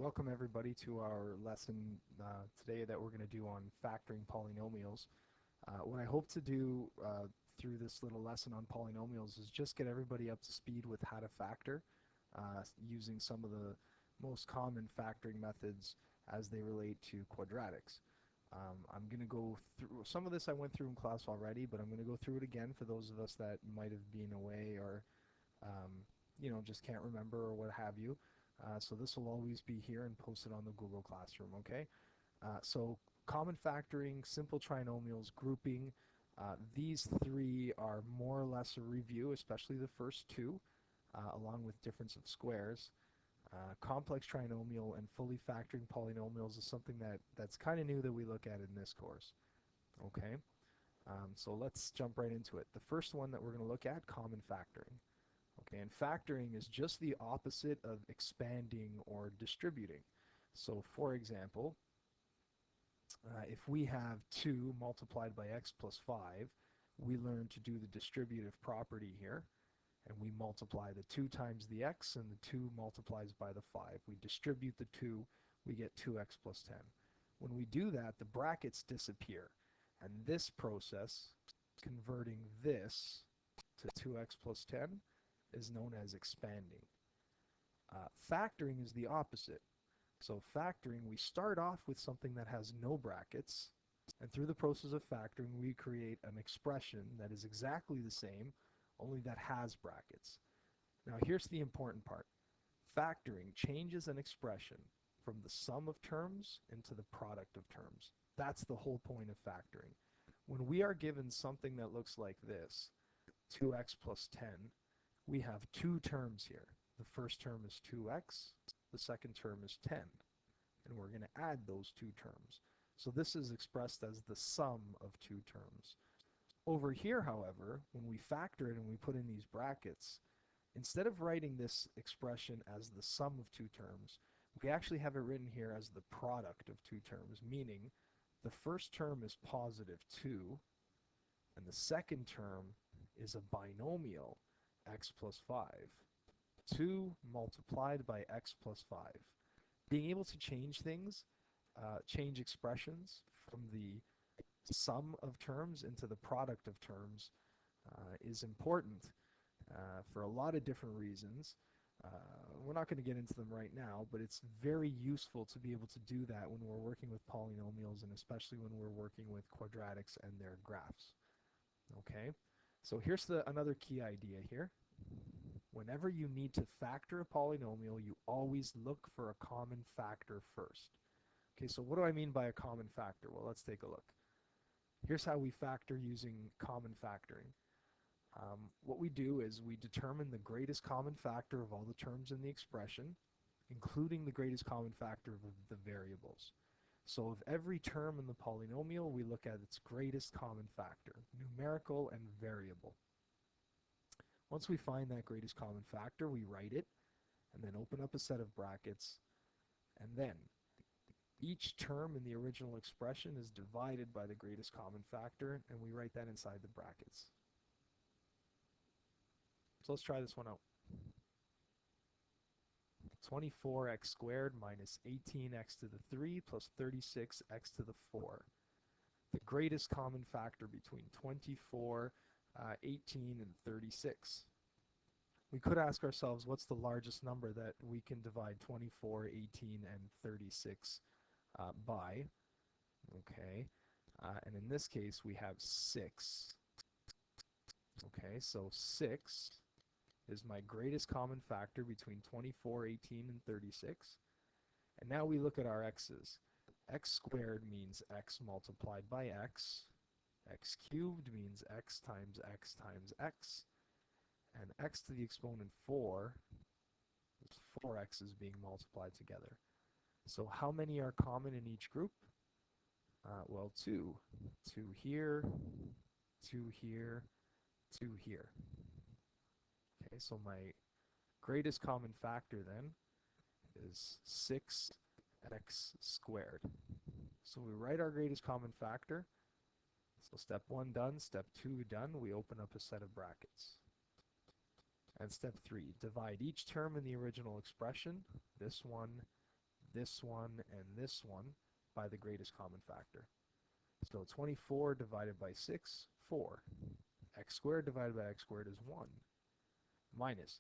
Welcome everybody to our lesson today that we're going to do on factoring polynomials. What I hope to do through this little lesson on polynomials is just get everybody up to speed with how to factor using some of the most common factoring methods as they relate to quadratics. I'm going to go through some of this I went through in class already, but I'm going to go through it again for those of us that might have been away or just can't remember or what have you. So this will always be here and posted on the Google Classroom, okay? So common factoring, simple trinomials, grouping, these three are more or less a review, especially the first two, along with difference of squares. Complex trinomial and fully factoring polynomials is something that's kind of new that we look at in this course, okay? So let's jump right into it. The first one that we're going to look at, common factoring. Okay, and factoring is just the opposite of expanding or distributing. So for example, if we have 2 multiplied by x plus 5, we learn to do the distributive property here, and we multiply the 2 times the x, and the 2 multiplies by the 5. We distribute the 2, we get 2x plus 10. When we do that, the brackets disappear, and this process, converting this to 2x plus 10, is known as expanding. Factoring is the opposite. So factoring, we start off with something that has no brackets, and through the process of factoring, we create an expression that is exactly the same, only that has brackets. Now here's the important part. Factoring changes an expression from the sum of terms into the product of terms. That's the whole point of factoring. When we are given something that looks like this, 2x plus 10, we have two terms here. The first term is 2x, the second term is 10, and we're going to add those two terms. So this is expressed as the sum of two terms. Over here, however, when we factor it and we put in these brackets, instead of writing this expression as the sum of two terms, we actually have it written here as the product of two terms, meaning the first term is positive 2, and the second term is a binomial, x plus 5. 2 multiplied by x plus 5. Being able to change things, change expressions from the sum of terms into the product of terms is important for a lot of different reasons. We're not going to get into them right now, but it's very useful to be able to do that when we're working with polynomials, and especially when we're working with quadratics and their graphs. Okay, so here's another key idea here. Whenever you need to factor a polynomial, you always look for a common factor first. Okay, so what do I mean by a common factor? Well, let's take a look. Here's how we factor using common factoring. What we do is we determine the greatest common factor of all the terms in the expression, including the greatest common factor of the variables. So of every term in the polynomial, we look at its greatest common factor, numerical and variable. Once we find that greatest common factor, we write it, and then open up a set of brackets, and then each term in the original expression is divided by the greatest common factor, and we write that inside the brackets. So let's try this one out. 24x squared minus 18x to the 3 plus 36x to the 4. The greatest common factor between 24, 18, and 36. We could ask ourselves, what's the largest number that we can divide 24, 18, and 36 by? Okay, and in this case, we have 6. Okay, so 6 is my greatest common factor between 24, 18, and 36. And now we look at our x's. X squared means x multiplied by x. X cubed means x times x times x. And x to the exponent 4 is 4x's being multiplied together. So how many are common in each group? Well, 2. 2 here, 2 here, 2 here. Okay, so my greatest common factor then is 6x squared. So we write our greatest common factor. So step 1 done, step 2 done, we open up a set of brackets. And step 3, divide each term in the original expression, this one this one and this one by the greatest common factor. So 24 divided by 6, 4. X squared divided by x squared is 1. Minus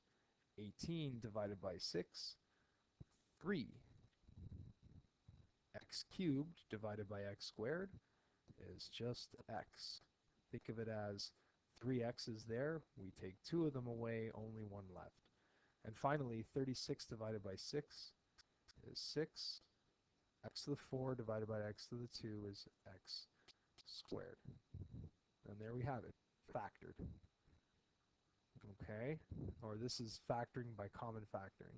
18 divided by 6, 3. X cubed divided by x squared is just x. Think of it as 3 x's there. We take 2 of them away, only 1 left. And finally, 36 divided by 6 is 6. X to the 4 divided by x to the 2 is x squared. And there we have it, factored. Okay, or this is factoring by common factoring.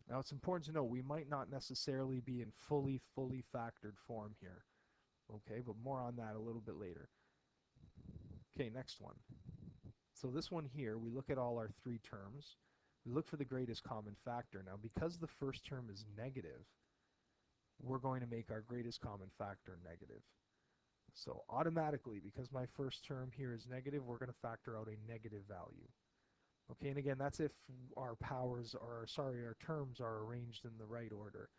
Now it's important to know we might not necessarily be in fully factored form here. Okay, but more on that a little bit later. Okay, next one. So this one here, we look at all our 3 terms. We look for the greatest common factor. Now because the first term is negative, we're going to make our greatest common factor negative. So automatically, because my first term here is negative, we're going to factor out a negative value. Okay, and again, that's if our powers are, sorry, our terms are arranged in the right order,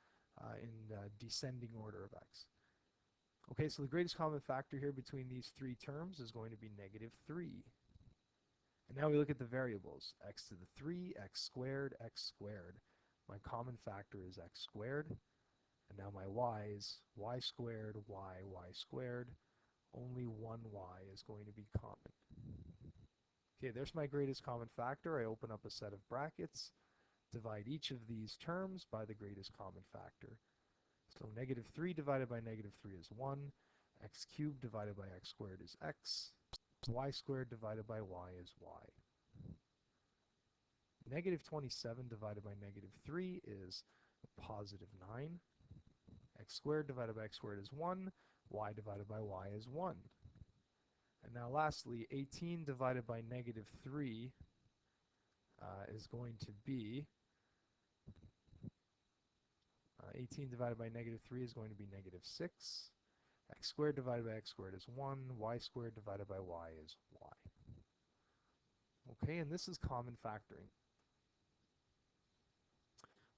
in descending order of x. Okay, so the greatest common factor here between these 3 terms is going to be negative 3. And now we look at the variables, x to the 3, x squared, x squared. My common factor is x squared. And now my y's, y squared, y squared. Only one y is going to be common. Okay, there's my greatest common factor. I open up a set of brackets, divide each of these terms by the greatest common factor. So negative 3 divided by negative 3 is 1. X cubed divided by x squared is x. Y squared divided by y is y. Negative 27 divided by negative 3 is positive 9. X squared divided by x squared is 1. Y divided by y is 1. And now lastly, 18 divided by negative 3 is going to be 18 divided by negative 3 is going to be negative 6. X squared divided by x squared is 1. Y squared divided by y is y. Okay, and this is common factoring.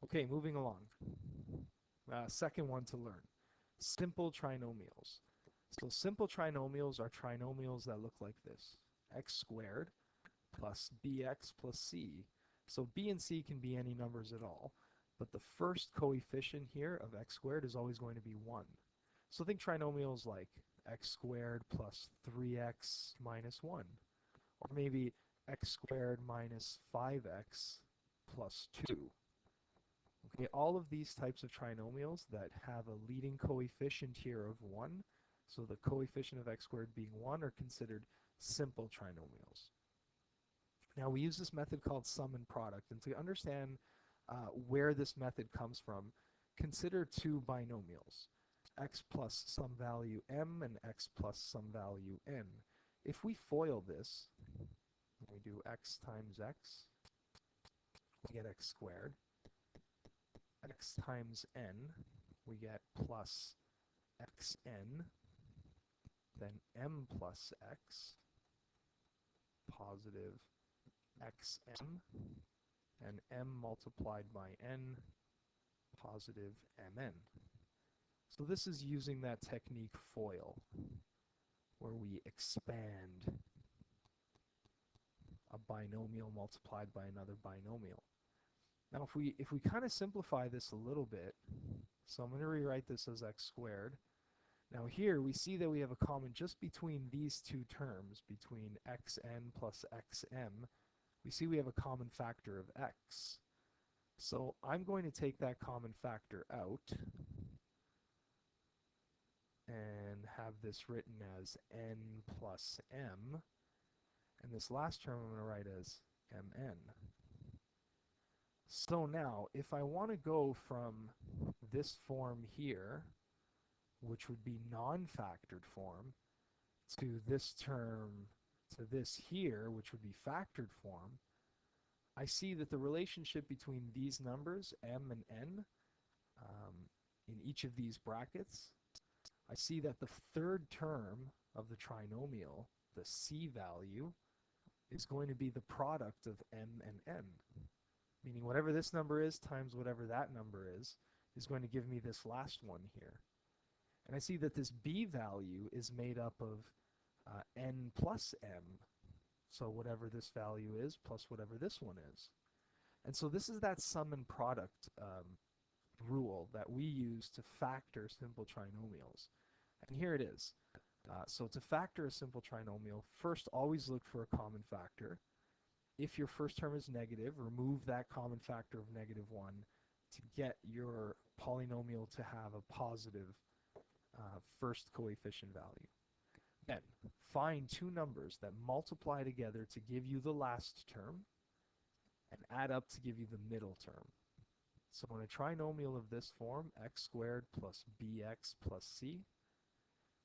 Okay, moving along. Second one to learn. Simple trinomials. So simple trinomials are trinomials that look like this. X squared plus bx plus c. So b and c can be any numbers at all, but the first coefficient here of x squared is always going to be 1. So think trinomials like x squared plus 3x minus 1, or maybe x squared minus 5x plus 2. Okay, all of these types of trinomials that have a leading coefficient here of 1, so the coefficient of x squared being 1, are considered simple trinomials. Now we use this method called sum and product, and to understand where this method comes from, consider 2 binomials, x plus some value m and x plus some value n. If we FOIL this, we do x times x, we get x squared. X times n, we get plus xn, then m plus x, positive xm, and m multiplied by n, positive mn. So this is using that technique FOIL, where we expand a binomial multiplied by another binomial. Now if we kind of simplify this a little bit, so I'm going to rewrite this as x squared. Now here we see that we have a common just between these 2 terms, between xn plus xm, we see we have a common factor of x. So I'm going to take that common factor out and have this written as n plus m, and this last term I'm going to write as mn. So now, if I want to go from this form here, which would be non-factored form, to this term, to this here, which would be factored form, I see that the relationship between these numbers, m and n, in each of these brackets, I see that the third term of the trinomial, the c value, is going to be the product of m and n. meaning whatever this number is times whatever that number is going to give me this last one here. And I see that this b value is made up of n plus m, so whatever this value is plus whatever this one is. And so this is that sum and product rule that we use to factor simple trinomials. And here it is. So to factor a simple trinomial, first always look for a common factor. If your first term is negative, remove that common factor of -1 to get your polynomial to have a positive first coefficient value. Then find two numbers that multiply together to give you the last term and add up to give you the middle term. So in a trinomial of this form, x squared plus bx plus c,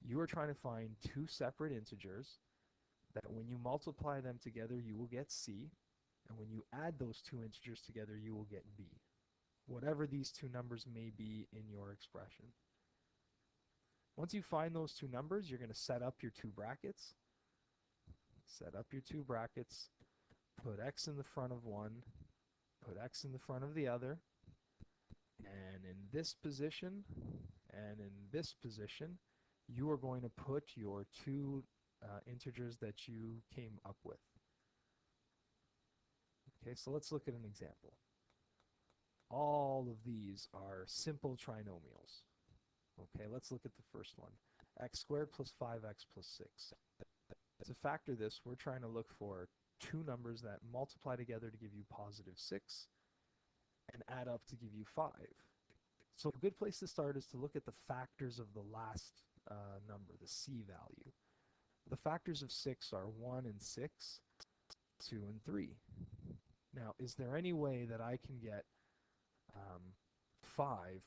you are trying to find two separate integers that when you multiply them together, you will get c, and when you add those two integers together, you will get b, whatever these two numbers may be in your expression. Once you find those two numbers, you're going to set up your two brackets. Set up your two brackets, put x in the front of one, put x in the front of the other, and in this position and in this position, you are going to put your two integers that you came up with. Okay, so let's look at an example. All of these are simple trinomials. Okay, let's look at the first one. X squared plus 5x plus 6. To factor this, we're trying to look for two numbers that multiply together to give you positive 6 and add up to give you 5. So a good place to start is to look at the factors of the last number, the c value. The factors of 6 are 1 and 6, 2 and 3. Now, is there any way that I can get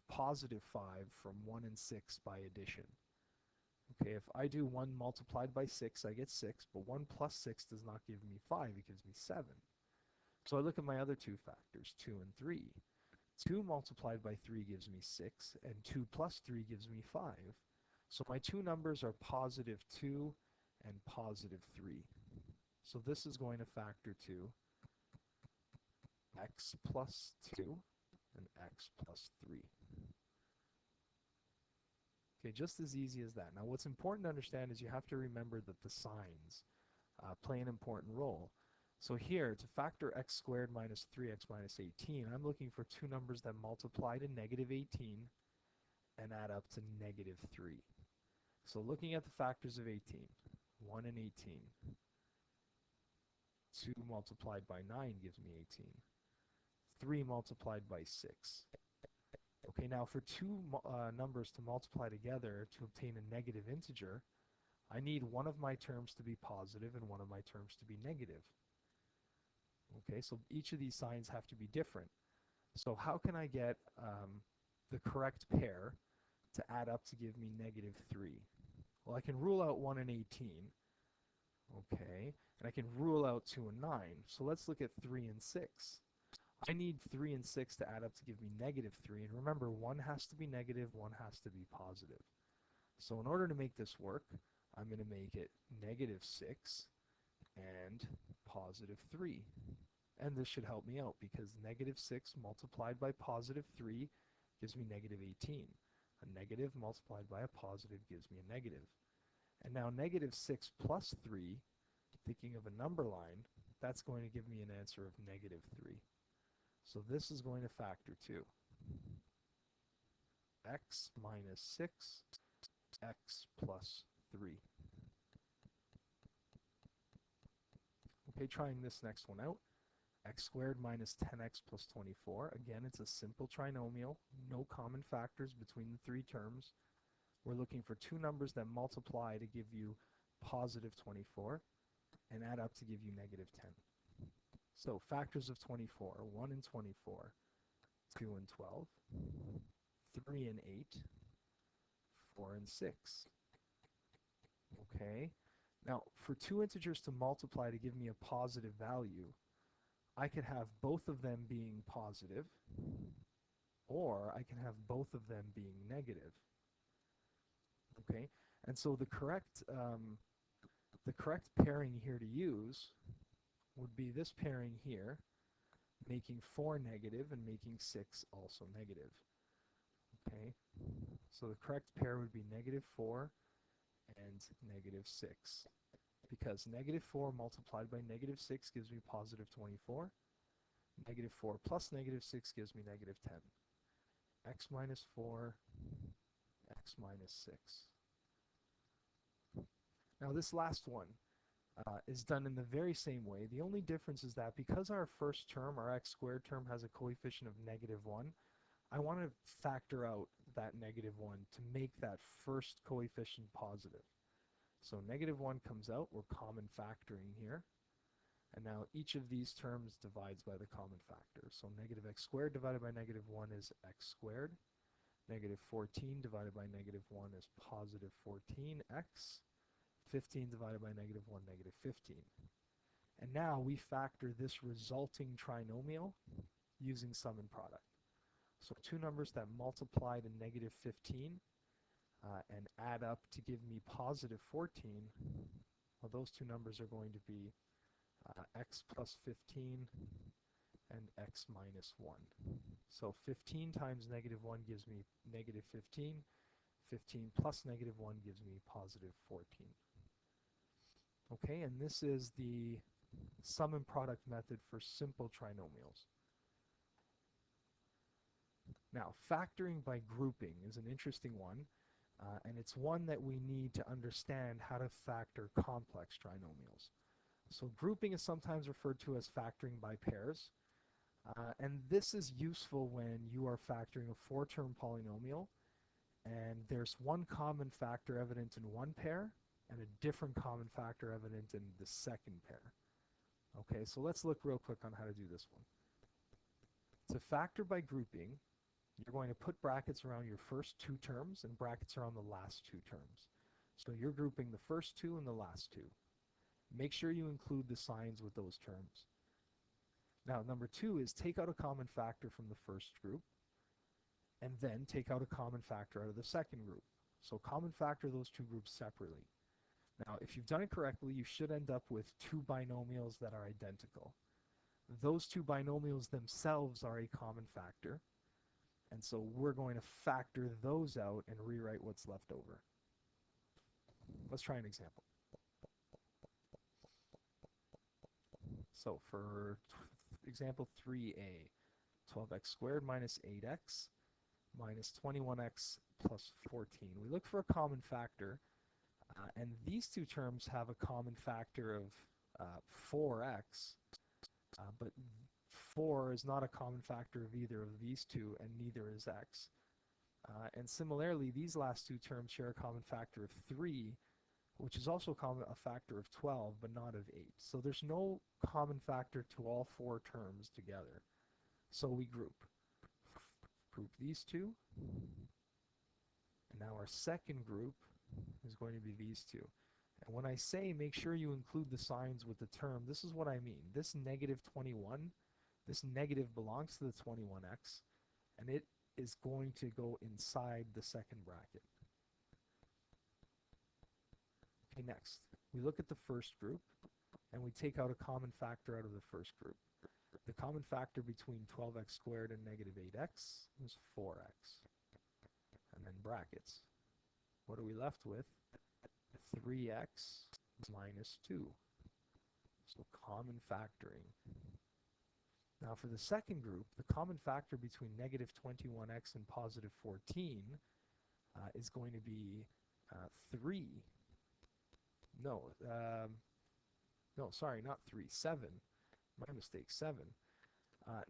positive 5 from 1 and 6 by addition? Okay, if I do 1 multiplied by 6, I get 6, but 1 plus 6 does not give me 5, it gives me 7. So I look at my other two factors, 2 and 3. 2 multiplied by 3 gives me 6, and 2 plus 3 gives me 5. So my two numbers are positive 2 and positive 3. So this is going to factor to x plus 2 and x plus 3. Okay, just as easy as that. Now what's important to understand is you have to remember that the signs play an important role. So here, to factor x squared minus 3x minus 18, I'm looking for two numbers that multiply to negative 18 and add up to negative 3. So looking at the factors of 18, 1 and 18. 2 multiplied by 9 gives me 18. 3 multiplied by 6. Okay, now for two numbers to multiply together to obtain a negative integer, I need one of my terms to be positive and one of my terms to be negative. Okay, so each of these signs have to be different. So how can I get the correct pair to add up to give me negative 3? Well, I can rule out 1 and 18. Okay, and I can rule out 2 and 9. So let's look at 3 and 6. I need 3 and 6 to add up to give me negative 3. And remember, 1 has to be negative, 1 has to be positive. So in order to make this work, I'm going to make it negative 6 and positive 3. And this should help me out because negative 6 multiplied by positive 3 gives me negative 18. A negative multiplied by a positive gives me a negative. And now negative 6 plus 3, thinking of a number line, that's going to give me an answer of negative 3. So this is going to factor to x minus 6, x plus 3. Okay, trying this next one out. X squared minus 10x plus 24. Again, it's a simple trinomial, no common factors between the three terms. We're looking for two numbers that multiply to give you positive 24 and add up to give you negative 10. So factors of 24, 1 and 24, 2 and 12, 3 and 8, 4 and 6. Okay, now for two integers to multiply to give me a positive value, I could have both of them being positive, or I can have both of them being negative. Okay, and so the correct pairing here to use would be this pairing here, making 4 negative and making 6 also negative. Okay, so the correct pair would be negative 4 and negative 6, because negative 4 multiplied by negative 6 gives me positive 24. Negative 4 plus negative 6 gives me negative 10. X minus 4, x minus 6. Now this last one is done in the very same way. The only difference is that because our first term, our x squared term, has a coefficient of negative 1, I want to factor out that negative 1 to make that first coefficient positive. So negative 1 comes out, we're common factoring here. And now each of these terms divides by the common factor. So negative x squared divided by negative 1 is x squared. Negative 14 divided by negative 1 is positive 14x. 15 divided by negative 1, negative 15. And now we factor this resulting trinomial using sum and product. So two numbers that multiply to negative 15 and add up to give me positive 14, well, those two numbers are going to be x plus 15 and x minus 1. So 15 times negative 1 gives me negative 15. 15 plus negative 1 gives me positive 14. Okay, and this is the sum and product method for simple trinomials. Now, factoring by grouping is an interesting one, and it's one that we need to understand how to factor complex trinomials. So grouping is sometimes referred to as factoring by pairs, and this is useful when you are factoring a 4-term polynomial, and there's one common factor evident in one pair, and a different common factor evident in the second pair. Okay, so let's look real quick on how to do this one. To factor by grouping, you're going to put brackets around your first two terms and brackets around the last two terms. So you're grouping the first two and the last two. Make sure you include the signs with those terms. Now, number 2 is take out a common factor from the first group, and then take out a common factor out of the second group. So common factor those two groups separately. Now, if you've done it correctly, you should end up with two binomials that are identical. Those two binomials themselves are a common factor, and so we're going to factor those out and rewrite what's left over. Let's try an example. So for example 3a, 12x squared minus 8x minus 21x plus 14. We look for a common factor, and these two terms have a common factor of 4x, but 4 is not a common factor of either of these two, and neither is x. And similarly, these last two terms share a common factor of 3, which is also a factor of 12, but not of 8. So there's no common factor to all 4 terms together. So we group these two, and now our second group is going to be these two. And when I say make sure you include the signs with the term, this is what I mean. This negative 21, this negative belongs to the 21x, and it is going to go inside the second bracket. Okay, next, we look at the first group, and we take out a common factor out of the first group. The common factor between 12x squared and negative 8x is 4x. And then brackets. What are we left with? 3x minus 2. So common factoring. Now for the second group, the common factor between negative 21x and positive 14 is going to be 3. No, sorry, not 3, 7. My mistake, 7.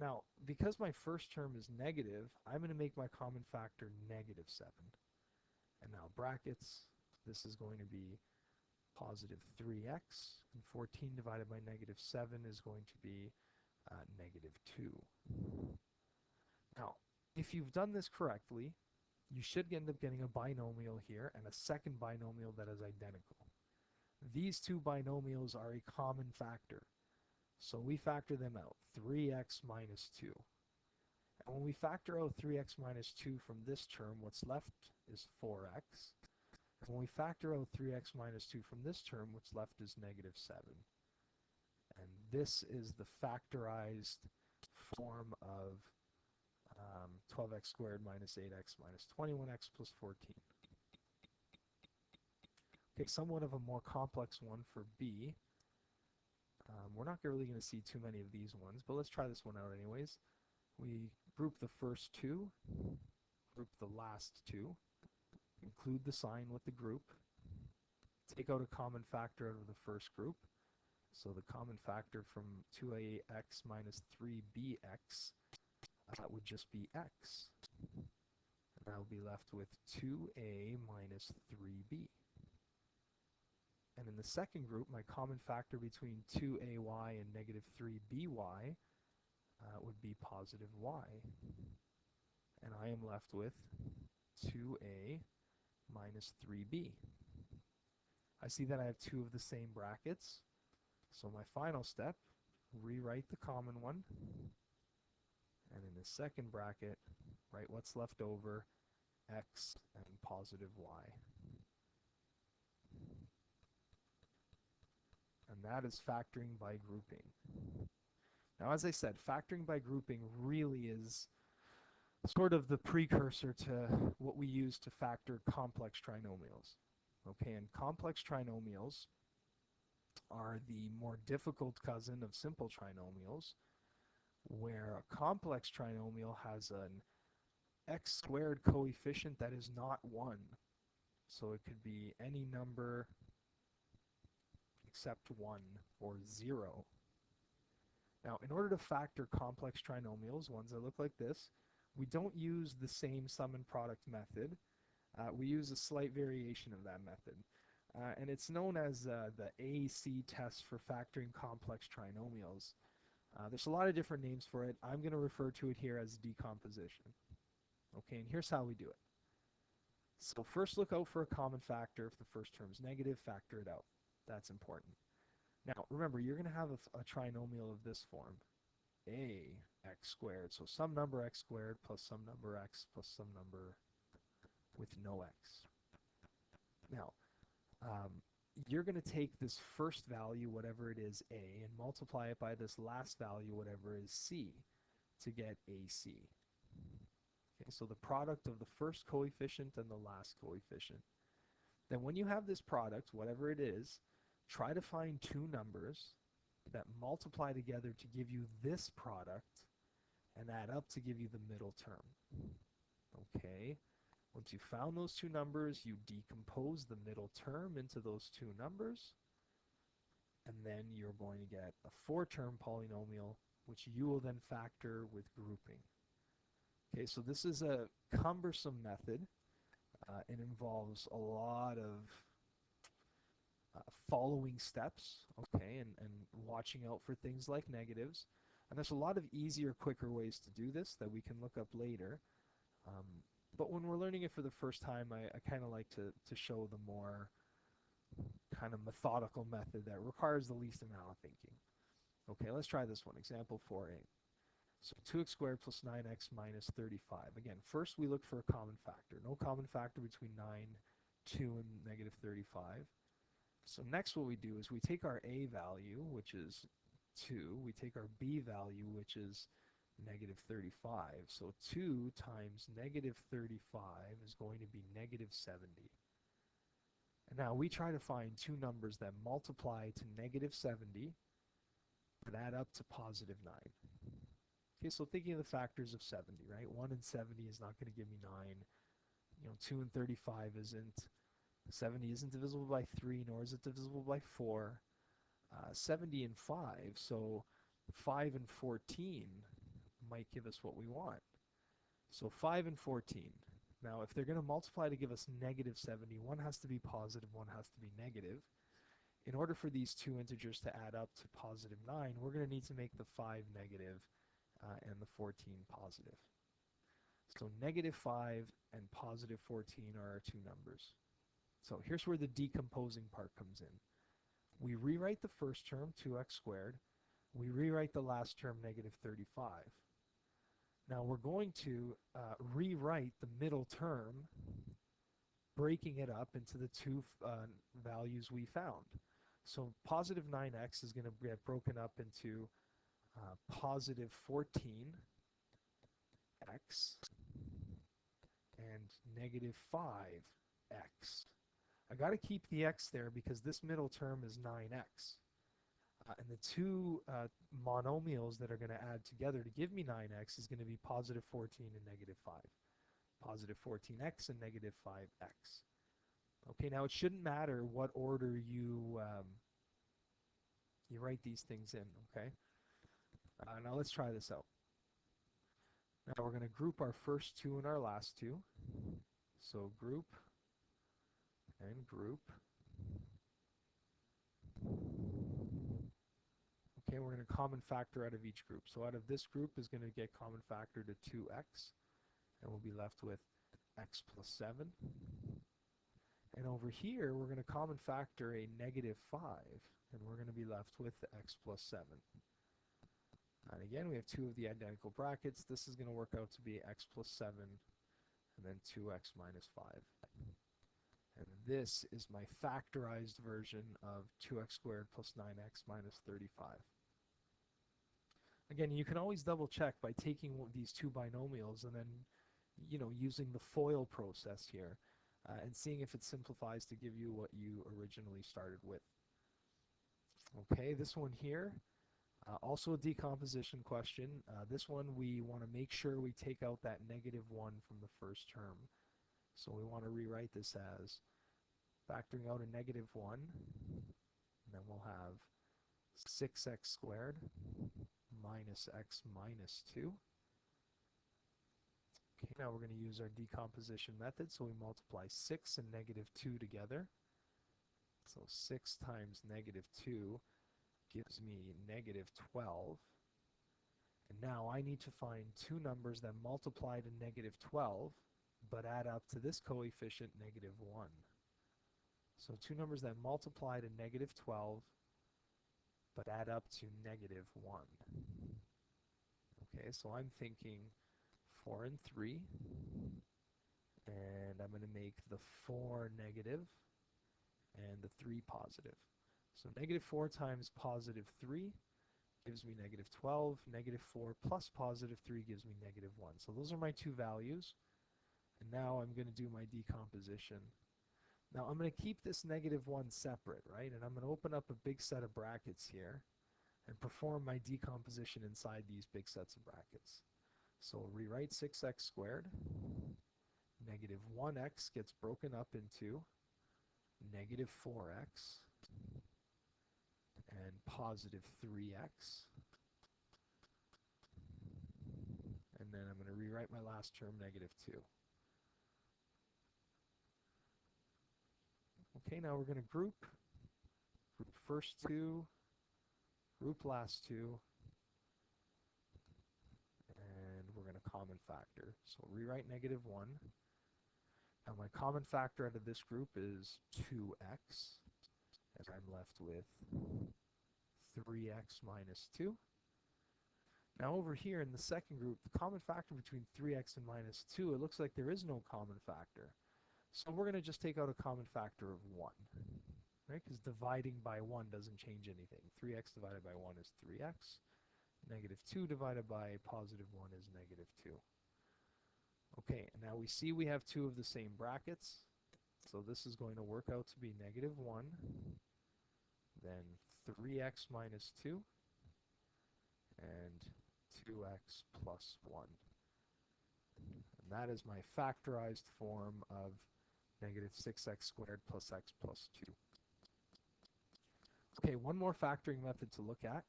Now, because my first term is negative, I'm going to make my common factor negative 7. And now brackets, this is going to be positive 3x, and 14 divided by negative 7 is going to be negative 2. Now, if you've done this correctly, you should end up getting a binomial here and a second binomial that is identical. These two binomials are a common factor, so we factor them out, 3x minus 2. And when we factor out 3x minus 2 from this term, what's left is 4x. And when we factor out 3x minus 2 from this term, what's left is negative 7. And this is the factorized form of 12x squared minus 8x minus 21x plus 14. Okay, somewhat of a more complex one for b. We're not really going to see too many of these ones, but let's try this one out anyways. We group the first two, group the last two, include the sign with the group, take out a common factor out of the first group. So the common factor from 2ax minus 3bx would just be x. And I'll be left with 2a minus 3b. And in the second group, my common factor between 2ay and negative 3by would be positive y. And I am left with 2a minus 3b. I see that I have two of the same brackets. So my final step, rewrite the common one. And in the second bracket, write what's left over, x and positive y. And that is factoring by grouping. Now, as I said, factoring by grouping really is sort of the precursor to what we use to factor complex trinomials. Okay, and complex trinomials are the more difficult cousin of simple trinomials, where a complex trinomial has an x squared coefficient that is not 1. So it could be any number except 1 or 0. Now, in order to factor complex trinomials, ones that look like this, we don't use the same sum and product method. We use a slight variation of that method. And it's known as the AC test for factoring complex trinomials. There's a lot of different names for it. I'm going to refer to it here as decomposition. Okay, and here's how we do it. So first look out for a common factor. If the first term is negative, factor it out. That's important. Now, remember, you're going to have a trinomial of this form, ax squared. So some number x squared plus some number x plus some number with no x. Now, you're going to take this first value, whatever it is, a, and multiply it by this last value, whatever is c, to get ac. Okay, so the product of the first coefficient and the last coefficient. Then when you have this product, whatever it is, try to find two numbers that multiply together to give you this product and add up to give you the middle term. Okay, once you found those two numbers, you decompose the middle term into those two numbers, and then you're going to get a four-term polynomial, which you will then factor with grouping. Okay, so this is a cumbersome method. It involves a lot of following steps, okay, and watching out for things like negatives. And there's a lot of easier, quicker ways to do this that we can look up later. But when we're learning it for the first time, I kind of like to show the more kind of methodical method that requires the least amount of thinking. Okay, let's try this one. Example 4a. So 2x squared plus 9x minus 35. Again, first we look for a common factor. No common factor between 9, 2, and negative 35. So next what we do is we take our a value, which is 2. We take our b value, which is negative 35. So 2 times negative 35 is going to be negative 70. And now we try to find two numbers that multiply to negative 70 but add up to positive 9. Okay, so thinking of the factors of 70, right? 1 and 70 is not going to give me 9. 2 and 35 isn't. 70 isn't divisible by 3, nor is it divisible by 4. 70 and 5, so 5 and 14 might give us what we want. So 5 and 14. Now, if they're going to multiply to give us negative 70, one has to be positive, one has to be negative. In order for these two integers to add up to positive 9, we're going to need to make the 5 negative and the 14 positive. So negative 5 and positive 14 are our two numbers. So here's where the decomposing part comes in. We rewrite the first term, 2x squared. We rewrite the last term, negative 35. Now we're going to rewrite the middle term, breaking it up into the two values we found. So positive 9x is going to get broken up into positive 14x and negative 5x. I got to keep the x there because this middle term is 9x. And the two monomials that are going to add together to give me 9x is going to be positive 14 and negative 5. Positive 14x and negative 5x. Okay, now it shouldn't matter what order you write these things in, okay? Now let's try this out. Now we're going to group our first two and our last two. So group and group. Okay, we're going to common factor out of each group. So out of this group is going to get common factor to 2x, and we'll be left with x plus 7. And over here, we're going to common factor a negative 5, and we're going to be left with x plus 7. And again, we have two of the identical brackets. This is going to work out to be x plus 7, and then 2x minus 5. And this is my factorized version of 2x squared plus 9x minus 35. Again, you can always double check by taking these two binomials and then, using the FOIL process here and seeing if it simplifies to give you what you originally started with. Okay, this one here, also a decomposition question. This one we want to make sure we take out that negative 1 from the first term. So we want to rewrite this as factoring out a negative 1, and then we'll have 6x squared minus x minus 2. Okay, now we're going to use our decomposition method, so we multiply 6 and negative 2 together. So 6 times negative 2 gives me negative 12. And now I need to find two numbers that multiply to negative 12, but add up to this coefficient, negative 1. So two numbers that multiply to negative 12, but add up to negative 1. Okay, so I'm thinking 4 and 3, and I'm going to make the 4 negative and the 3 positive. So negative 4 times positive 3 gives me negative 12. Negative 4 plus positive 3 gives me negative 1. So those are my two values. And now I'm going to do my decomposition. Now I'm going to keep this negative 1 separate, right? And I'm going to open up a big set of brackets here and perform my decomposition inside these big sets of brackets. So rewrite 6x squared. Negative 1x gets broken up into negative 4x and positive 3x. And then I'm going to rewrite my last term, negative 2. Okay, now we're going to group first two, group last two, and we're going to common factor. So rewrite negative 1. Now my common factor out of this group is 2x, and I'm left with 3x minus 2. Now over here in the second group, the common factor between 3x and minus 2, it looks like there is no common factor. So we're going to just take out a common factor of 1, right? Because dividing by 1 doesn't change anything. 3x divided by 1 is 3x. Negative 2 divided by positive 1 is negative 2. Okay, and now we see we have two of the same brackets. So this is going to work out to be negative 1, then 3x minus 2, and 2x plus 1. And that is my factorized form of negative 6x squared plus x plus 2. Okay, one more factoring method to look at.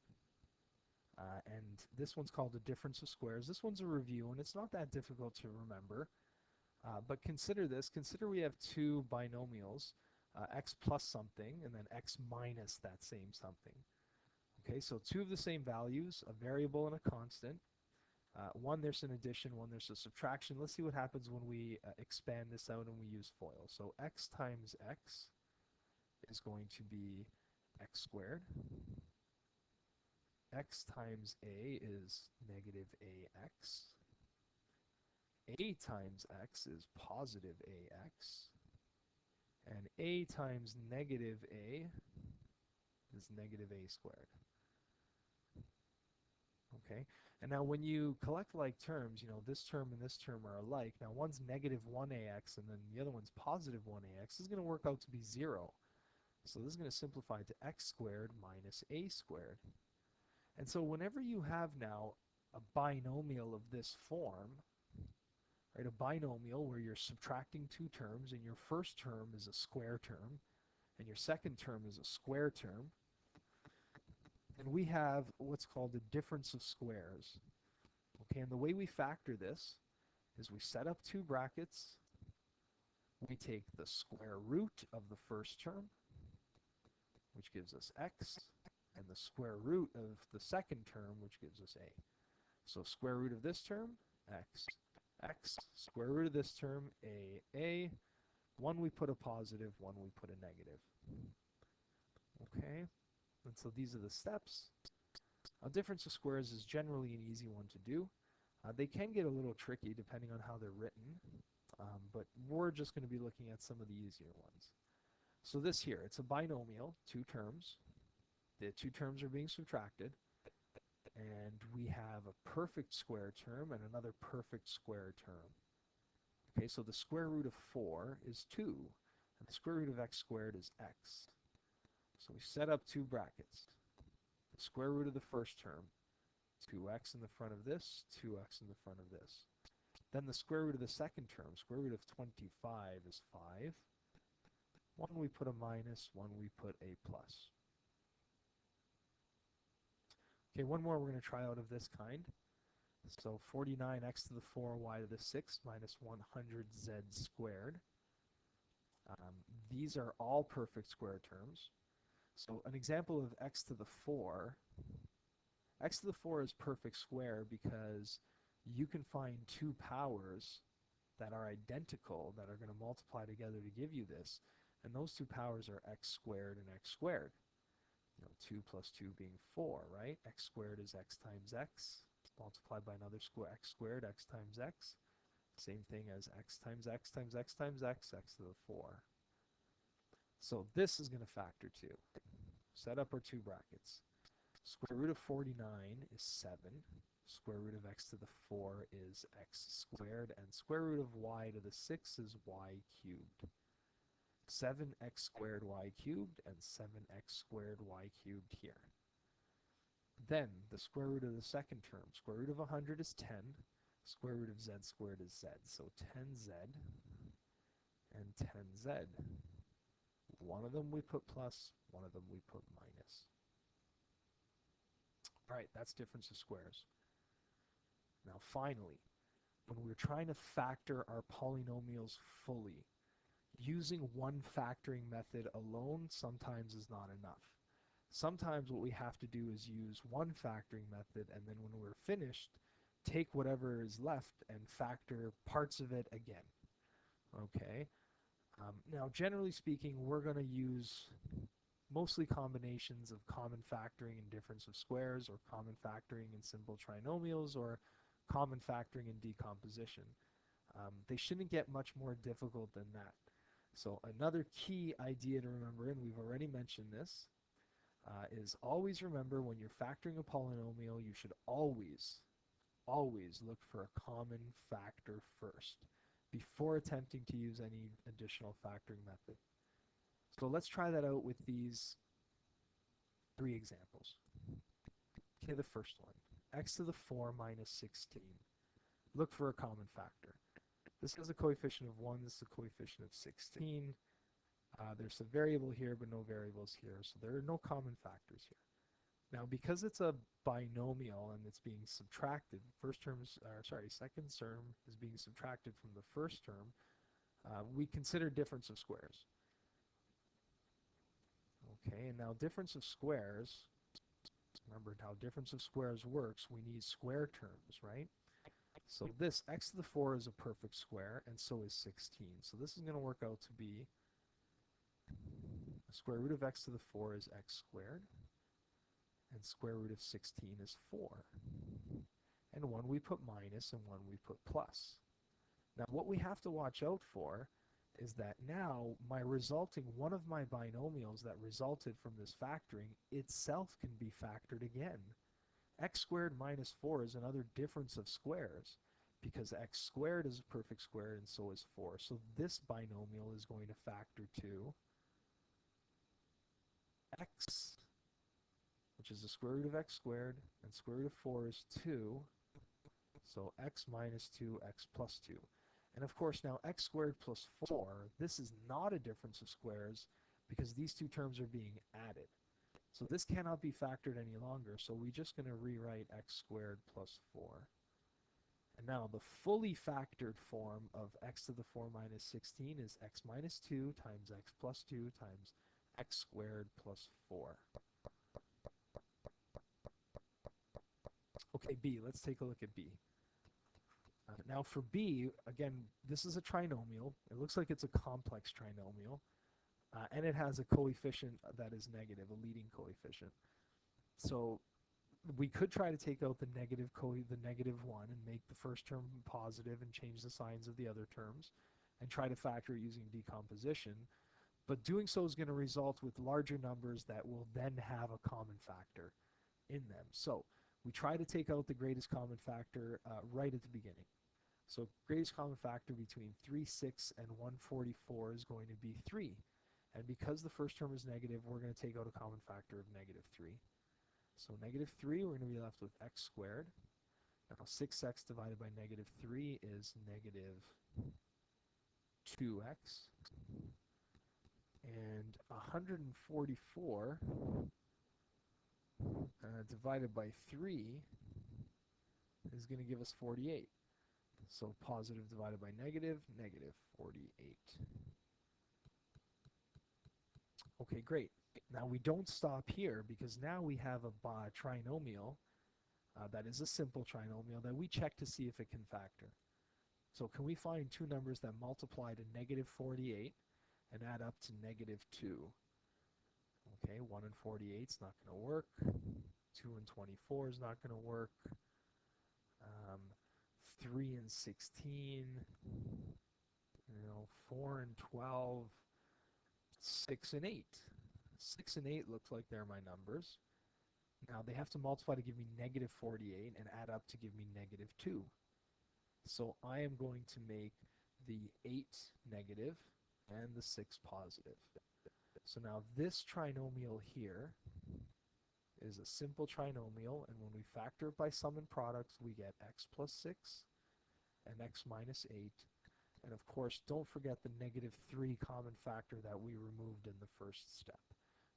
And this one's called the difference of squares. This one's a review, and it's not that difficult to remember. But consider this. Consider we have two binomials, x plus something, and then x minus that same something. Okay, so two of the same values, a variable and a constant. One there's an addition, one there's a subtraction. Let's see what happens when we expand this out and we use FOIL. So x times x is going to be x squared. X times a is negative ax. A times x is positive ax. And a times negative a is negative a squared. Okay, and now when you collect like terms, you know, this term and this term are alike. Now one's negative 1ax and then the other one's positive 1ax is going to work out to be 0. So this is going to simplify to x squared minus a squared. And so whenever you have now a binomial of this form, right, a binomial where you're subtracting two terms and your first term is a square term and your second term is a square term, and we have what's called a difference of squares. Okay, and the way we factor this is we set up two brackets, we take the square root of the first term, which gives us x, and the square root of the second term, which gives us a. So square root of this term, x, x, square root of this term, a. One we put a positive, one we put a negative. Okay, and so these are the steps. A difference of squares is generally an easy one to do. They can get a little tricky depending on how they're written, but we're just going to be looking at some of the easier ones. So this here, it's a binomial, two terms. The two terms are being subtracted, and we have a perfect square term and another perfect square term. Okay, so the square root of 4 is 2, and the square root of x squared is x. So we set up two brackets. The square root of the first term, 2x in the front of this, 2x in the front of this. Then the square root of the second term, square root of 25 is 5. One we put a minus, one we put a plus. Okay, one more we're going to try out of this kind. So 49x to the 4 y to the 6 minus 100z squared. These are all perfect square terms. So an example of x to the 4, x to the 4 is perfect square because you can find two powers that are identical that are going to multiply together to give you this, and those two powers are x squared and x squared. You know, 2 plus 2 being 4, right? X squared is x times x, multiplied by another x squared, x times x. Same thing as x times x times x times x, x to the 4. So this is going to factor too. Set up our two brackets. Square root of 49 is 7. Square root of x to the 4 is x squared, and square root of y to the 6 is y cubed. 7x squared y cubed and 7x squared y cubed here. Then the square root of the second term, square root of 100 is 10, square root of z squared is z, so 10z and 10z. One of them we put plus, one of them we put minus. All right, that's difference of squares. Now finally, when we're trying to factor our polynomials fully, using one factoring method alone sometimes is not enough. Sometimes what we have to do is use one factoring method, and then when we're finished, take whatever is left and factor parts of it again. Okay? Now, generally speaking, we're going to use mostly combinations of common factoring and difference of squares, or common factoring in simple trinomials, or common factoring in decomposition. They shouldn't get much more difficult than that. So another key idea to remember, and we've already mentioned this, is always remember when you're factoring a polynomial, you should always look for a common factor first before attempting to use any additional factoring method. So let's try that out with these three examples. Okay, the first one, x to the 4 minus 16. Look for a common factor. This has a coefficient of 1, this is a coefficient of 16. There's a variable here, but no variables here, so there are no common factors here. Now, because it's a binomial and it's being subtracted, second term is being subtracted from the first term, we consider difference of squares. Okay, and now difference of squares, remember how difference of squares works, we need square terms, right? So this x to the 4 is a perfect square, and so is 16. So this is going to work out to be the square root of x to the 4 is x squared, and square root of 16 is 4. And one we put minus and one we put plus. Now what we have to watch out for is that now one of my binomials that resulted from this factoring itself can be factored again. X squared minus 4 is another difference of squares because x squared is a perfect square and so is 4. So this binomial is going to factor to x, which is the square root of x squared, and square root of 4 is 2, so x minus 2, x plus 2. And of course now x squared plus 4, this is not a difference of squares because these two terms are being added. So this cannot be factored any longer, so we're just going to rewrite x squared plus 4. And now the fully factored form of x to the 4 minus 16 is x minus 2 times x plus 2 times x squared plus 4. Okay, B, let's take a look at B. Now for B, again, this is a trinomial. It looks like it's a complex trinomial, and it has a coefficient that is negative, a leading coefficient. So we could try to take out the negative 1 and make the first term positive and change the signs of the other terms and try to factor it using decomposition. But doing so is going to result with larger numbers that will then have a common factor in them. So we try to take out the greatest common factor right at the beginning. So greatest common factor between 3, 6, and 144 is going to be 3. And because the first term is negative, we're going to take out a common factor of negative 3. So negative 3, we're going to be left with x squared. Now 6x divided by negative 3 is negative 2x. And 144 divided by 3 is going to give us 48. So positive divided by negative, negative 48. Okay, great. Now we don't stop here because now we have a trinomial that is a simple trinomial that we check to see if it can factor. So can we find two numbers that multiply to negative 48 and add up to negative 2? Okay, 1 and 48 is not going to work. 2 and 24 is not going to work. 3 and 16, 4 and 12, 6 and 8. 6 and 8 looks like they're my numbers. Now they have to multiply to give me negative 48 and add up to give me negative 2. So I am going to make the 8 negative and the 6 positive. So now this trinomial here is a simple trinomial, and when we factor it by sum and products, we get x plus 6 and x minus 8. And of course, don't forget the negative 3 common factor that we removed in the first step.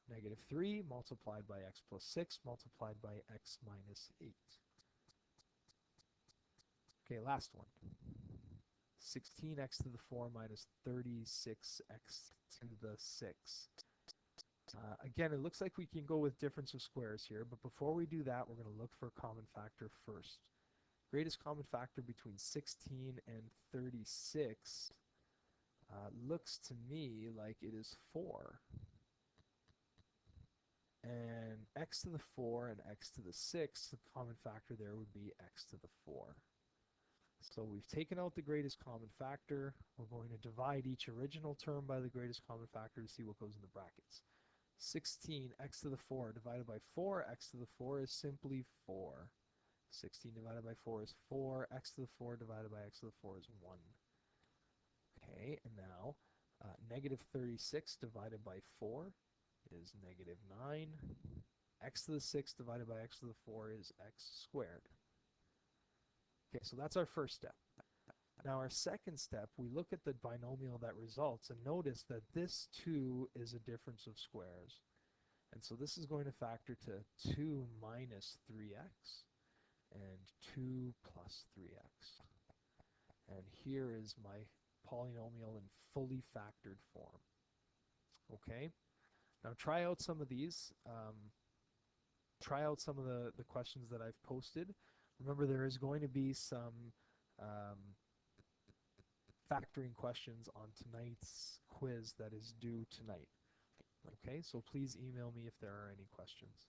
Negative 3 multiplied by x plus 6 multiplied by x minus 8. Okay, last one. 16x to the 4 minus 36x to the 6. Again, it looks like we can go with difference of squares here, but before we do that, we're going to look for a common factor first. Greatest common factor between 16 and 36 looks to me like it is 4. And x to the 4 and x to the 6, the common factor there would be x to the 4. So we've taken out the greatest common factor. We're going to divide each original term by the greatest common factor to see what goes in the brackets. 16 x to the 4 divided by 4, x to the 4 is simply 4. 16 divided by 4 is 4, x to the 4 divided by x to the 4 is 1. Okay, and now negative 36 divided by 4 is negative 9. X to the 6 divided by x to the 4 is x squared. Okay, so that's our first step. Now our second step, we look at the binomial that results and notice that this 2 is a difference of squares. And so this is going to factor to 2 minus 3x and 2 plus 3x. And here is my polynomial in fully factored form. Okay, now try out some of these. Try out some of the questions that I've posted. Remember, there is going to be some factoring questions on tonight's quiz that is due tonight. Okay, so please email me if there are any questions.